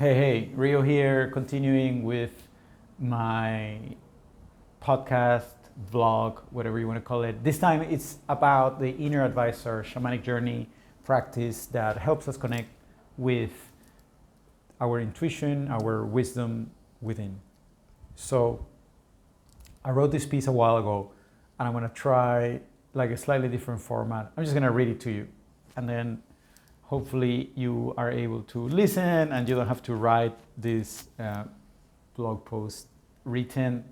Hey, Rio here, continuing with my podcast, vlog, whatever you want to call it. This time it's about the inner advisor shamanic journey practice that helps us connect with our intuition, our wisdom within. So I wrote this piece a while ago and I'm going to try like a slightly different format. I'm just going to read it to you and then hopefully you are able to listen and you don't have to write this blog post written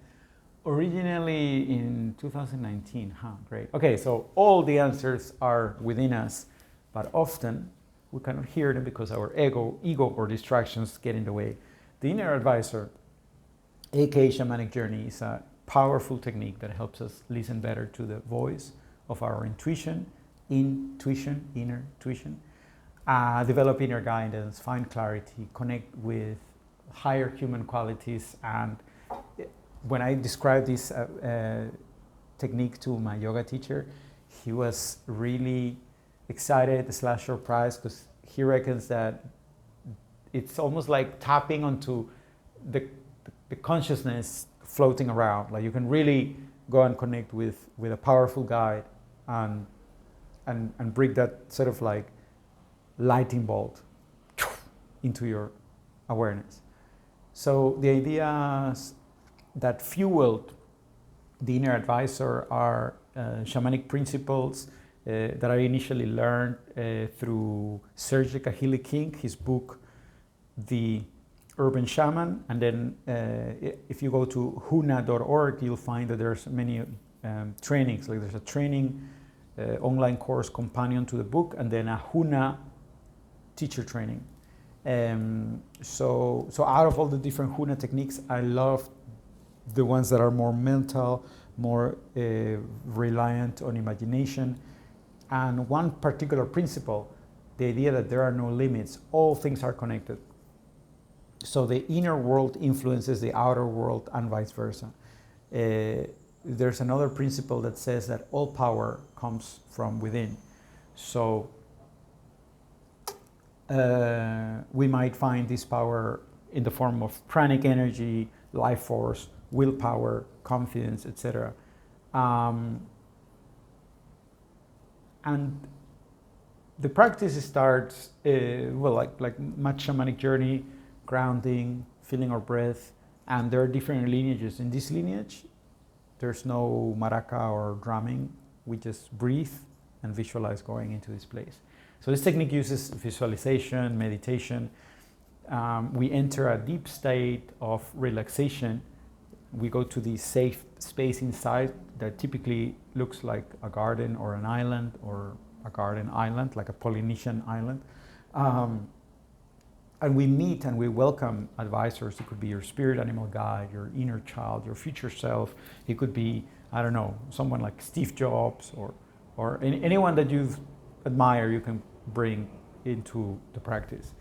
originally in 2019. Great. Okay, so all the answers are within us, but often we cannot hear them because our ego or distractions get in the way. The inner advisor, aka shamanic journey, is a powerful technique that helps us listen better to the voice of our inner intuition, develop inner guidance, find clarity, connect with higher human qualities. And when I described this technique to my yoga teacher, he was really excited / surprised because he reckons that it's almost like tapping onto the consciousness floating around. Like you can really go and connect with a powerful guide and bring that sort of like lightning bolt into your awareness. So the ideas that fueled the inner advisor are shamanic principles that I initially learned through Serge Kahili King, his book, The Urban Shaman. And then if you go to huna.org, you'll find that there's many trainings. Like there's a training online course companion to the book, and then a Huna teacher training. So out of all the different Huna techniques, I love the ones that are more mental, more reliant on imagination. And one particular principle, the idea that there are no limits, all things are connected. So the inner world influences the outer world and vice versa. There's another principle that says that all power comes from within. So we might find this power in the form of pranic energy, life force, willpower, confidence, etc. And the practice starts, like much shamanic journey, grounding, feeling our breath, and there are different lineages. In this lineage, there's no maraca or drumming. We just breathe and visualize going into this place. So this technique uses visualization, meditation. We enter a deep state of relaxation. We go to the safe space inside that typically looks like a garden or an island or a garden island, like a Polynesian island. And we meet and we welcome advisors. It could be your spirit animal guide, your inner child, your future self. It could be, I don't know, someone like Steve Jobs or anyone that you admire, you can bring into the practice.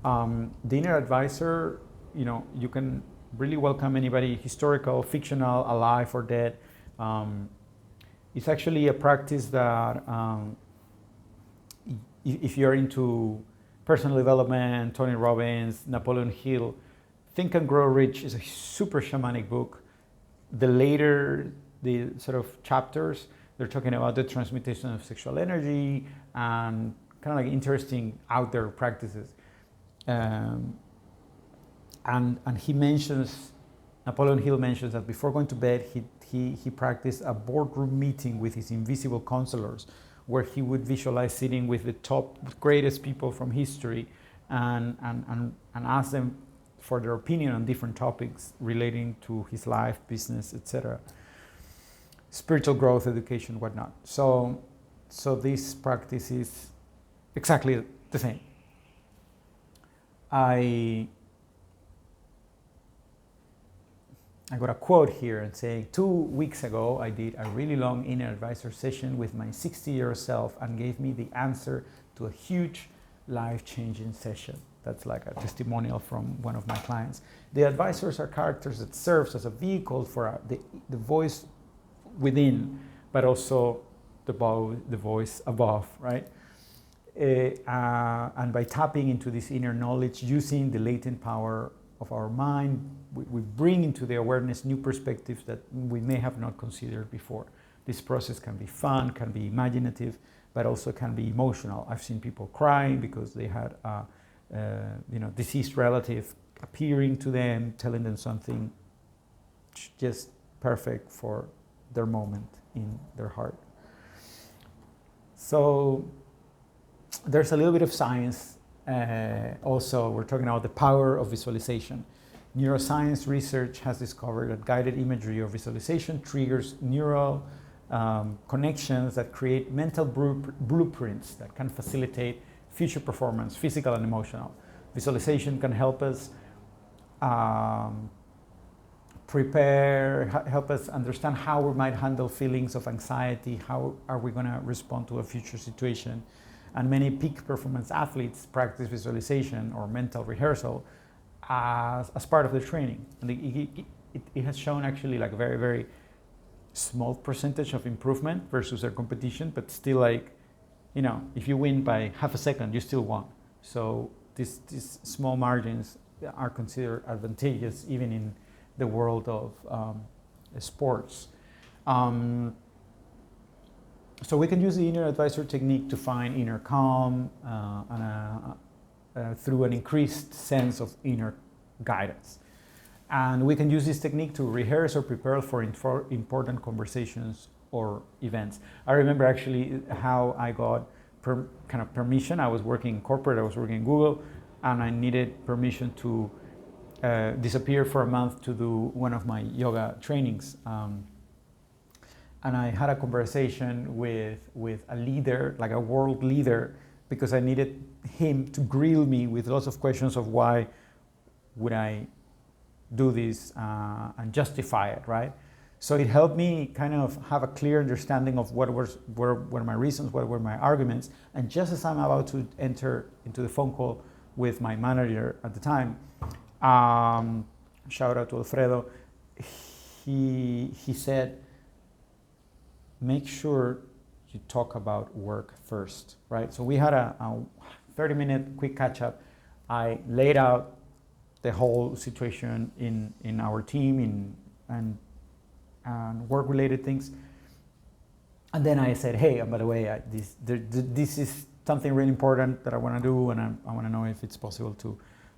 The inner advisor, you can really welcome anybody, historical, fictional, alive or dead. It's actually a practice that if you're into personal development, Tony Robbins, Napoleon Hill, Think and Grow Rich is a super shamanic book. The later, the sort of chapters, they're talking about the transmutation of sexual energy and kind of like interesting out there practices. And he mentions, Napoleon Hill mentions that before going to bed, he practiced a boardroom meeting with his invisible counselors, where he would visualize sitting with the top greatest people from history and ask them for their opinion on different topics relating to his life, business, etc. Spiritual growth, education, whatnot. So this practice is exactly the same. I got a quote here and saying, 2 weeks ago, I did a really long inner advisor session with my 60-year-old self and gave me the answer to a huge life-changing session. That's like a testimonial from one of my clients. The advisors are characters that serves as a vehicle for the voice within, but also the voice above, right? And by tapping into this inner knowledge, using the latent power of our mind, we bring into the awareness new perspectives that we may have not considered before. This process can be fun, can be imaginative, but also can be emotional. I've seen people crying because they had a deceased relative appearing to them, telling them something just perfect for their moment in their heart. So there's a little bit of science. Also, we're talking about the power of visualization. Neuroscience research has discovered that guided imagery or visualization triggers neural connections that create mental blueprints that can facilitate future performance, physical and emotional. Visualization can help us help us understand how we might handle feelings of anxiety, how are we going to respond to a future situation. And many peak performance athletes practice visualization or mental rehearsal as part of their training. And it has shown actually like a very, very small percentage of improvement versus their competition, but still like, if you win by half a second, you still won. So these small margins are considered advantageous even in the world of sports. So we can use the inner advisor technique to find inner calm through an increased sense of inner guidance. And we can use this technique to rehearse or prepare for important conversations or events. I remember actually how I got kind of permission. I was working in corporate, I was working in Google, and I needed permission to disappear for a month to do one of my yoga trainings. And I had a conversation with a leader, like a world leader, because I needed him to grill me with lots of questions of why would I do this and justify it, right? So it helped me kind of have a clear understanding of what were my reasons, what were my arguments. And just as I'm about to enter into the phone call with my manager at the time, shout out to Alfredo, he said, make sure you talk about work first, right? So we had a 30-minute quick catch-up. I laid out the whole situation in our team and work-related things. And then I said, hey, and by the way, this is something really important that I want to do, and I want to know if it's possible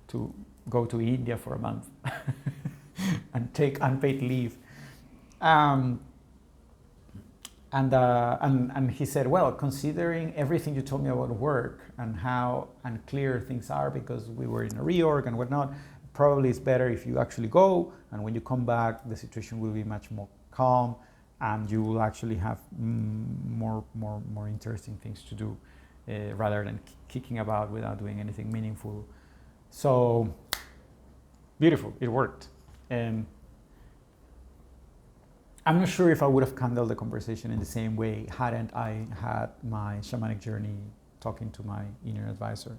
to go to India for a month and take unpaid leave. And he said, well, considering everything you told me about work and how unclear things are because we were in a reorg and whatnot, probably it's better if you actually go, and when you come back, the situation will be much more calm and you will actually have more interesting things to do rather than kicking about without doing anything meaningful. So, beautiful, it worked. I'm not sure if I would have handled the conversation in the same way hadn't I had my shamanic journey talking to my inner advisor.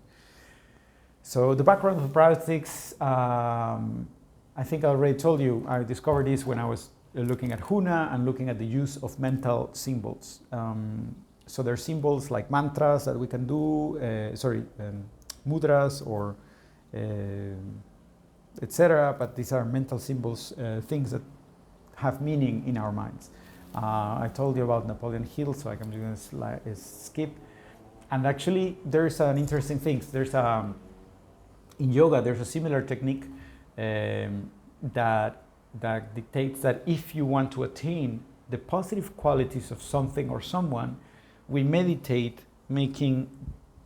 So the background of practice, I think I already told you, I discovered this when I was looking at Huna and looking at the use of mental symbols. So there are symbols like mantras that we can do, mudras or etc. But these are mental symbols, things that have meaning in our minds. I told you about Napoleon Hill, so I'm going to skip. And actually, there's an interesting thing. There's in yoga, there's a similar technique that dictates that if you want to attain the positive qualities of something or someone, we meditate, making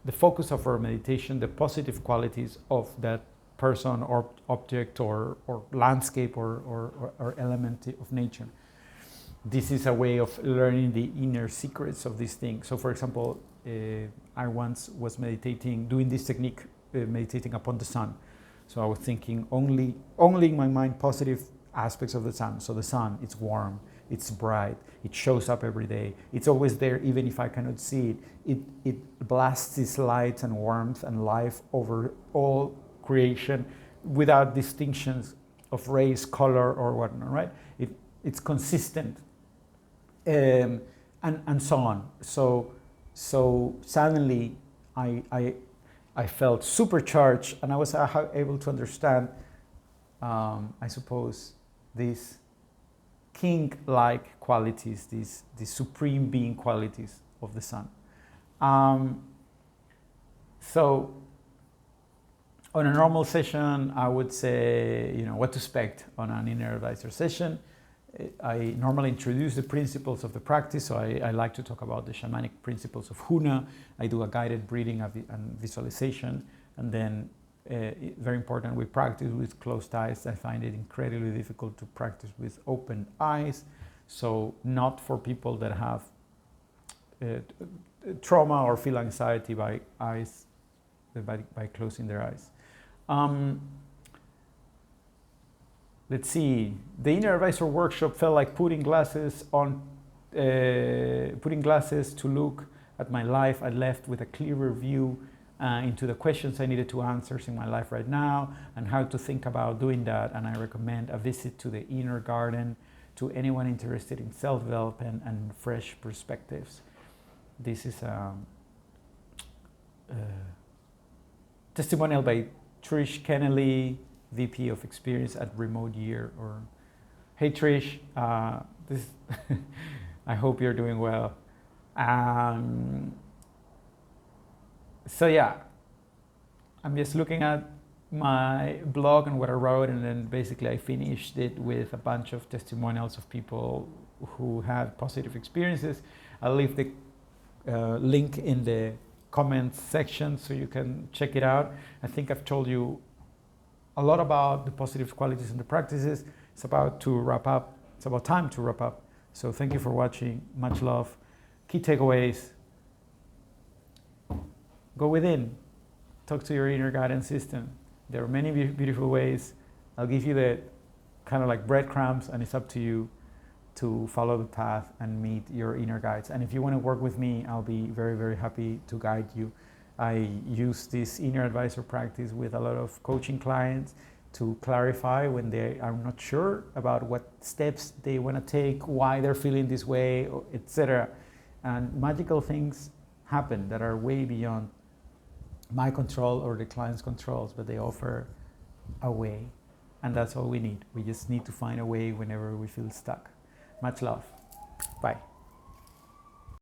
the focus of our meditation the positive qualities of that person or object or landscape or element of nature. This is a way of learning the inner secrets of these things. So for example, I once was doing this technique, meditating upon the sun. So I was thinking only in my mind positive aspects of the sun. So the sun, it's warm, it's bright, it shows up every day, it's always there even if I cannot see it. It blasts its light and warmth and life over all creation without distinctions of race, color, or whatnot, right? It's consistent, and so on. So suddenly I felt supercharged, and I was able to understand, I suppose, these king-like qualities, these supreme being qualities of the sun. So on a normal session, I would say, what to expect on an inner advisor session. I normally introduce the principles of the practice, so I like to talk about the shamanic principles of Huna. I do a guided breathing and visualization, and then very important, we practice with closed eyes. I find it incredibly difficult to practice with open eyes, so not for people that have trauma or feel anxiety by closing their eyes. Let's see. The Inner Advisor workshop felt like putting glasses to look at my life. I left with a clearer view into the questions I needed to answer in my life right now and how to think about doing that. And I recommend a visit to the Inner Garden to anyone interested in self-development and fresh perspectives. This is a testimonial by Trish Kennelly, VP of Experience at Remote Year. Or, hey Trish, I hope you're doing well. So yeah, I'm just looking at my blog and what I wrote, and then basically I finished it with a bunch of testimonials of people who had positive experiences. I'll leave the link in the comments section so you can check it out. I think I've told you a lot about the positive qualities and the practices. It's about to wrap up. It's about time to wrap up. So thank you for watching. Much love. Key takeaways. Go within. Talk to your inner guidance system. There are many beautiful ways. I'll give you the kind of like breadcrumbs, and it's up to you to follow the path and meet your inner guides. And if you want to work with me, I'll be very, very happy to guide you. I use this inner advisor practice with a lot of coaching clients to clarify when they are not sure about what steps they want to take, why they're feeling this way, etc. And magical things happen that are way beyond my control or the client's controls, but they offer a way. And that's all we need. We just need to find a way whenever we feel stuck. Much love. Bye.